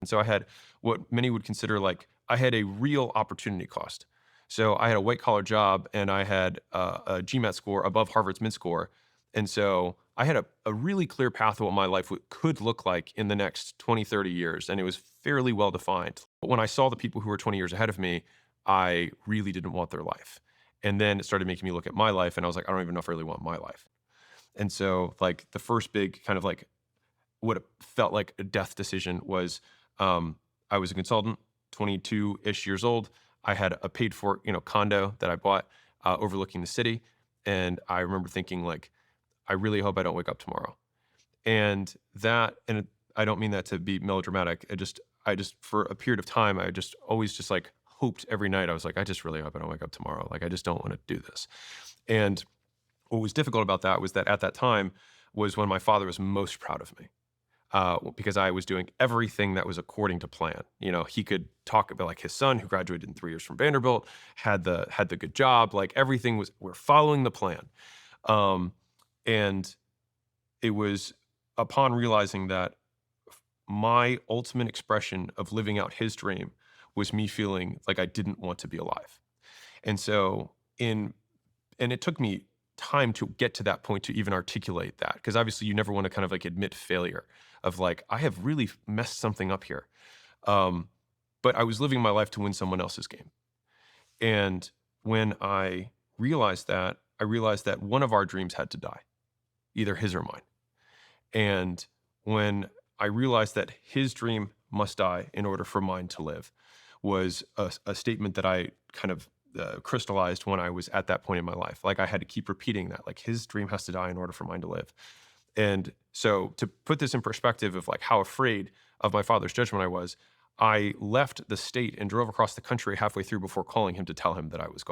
And so I had what many would consider like I had a real opportunity cost. So I had a white collar job and I had a GMAT score above Harvard's mid score. And so I had a really clear path of what my life could look like in the next 20, 30 years. And it was fairly well defined. But when I saw the people who were 20 years ahead of me, I really didn't want their life. And then it started making me look at my life and I was like, I don't even know if I really want my life. And so like the first big kind of like what it felt like a death decision was I was a consultant, 22-ish years old. I had a paid for, condo that I bought overlooking the city. And I remember thinking like, I really hope I don't wake up tomorrow. I don't mean that to be melodramatic. I just for a period of time, I just always just like hoped every night. I was like, I just really hope I don't wake up tomorrow. Like, I just don't want to do this. And what was difficult about that was that at that time was when my father was most proud of me because I was doing everything that was according to plan. He could talk about like his son who graduated in 3 years from Vanderbilt, had the good job, like everything was we're following the plan. Um, and it was upon realizing that my ultimate expression of living out his dream was me feeling like I didn't want to be alive. And so in and it took me time to get to that point to even articulate that because obviously you never want to kind of like admit failure of like I have really messed something up here. Um, but I was living my life to win someone else's game. And when I realized that one of our dreams had to die, either his or mine. And when I realized that his dream must die in order for mine to live, was a statement that I kind of crystallized when I was at that point in my life. Like I had to keep repeating that, like his dream has to die in order for mine to live. And so to put this in perspective of like how afraid of my father's judgment I left the state and drove across the country halfway through before calling him to tell him that I was gone.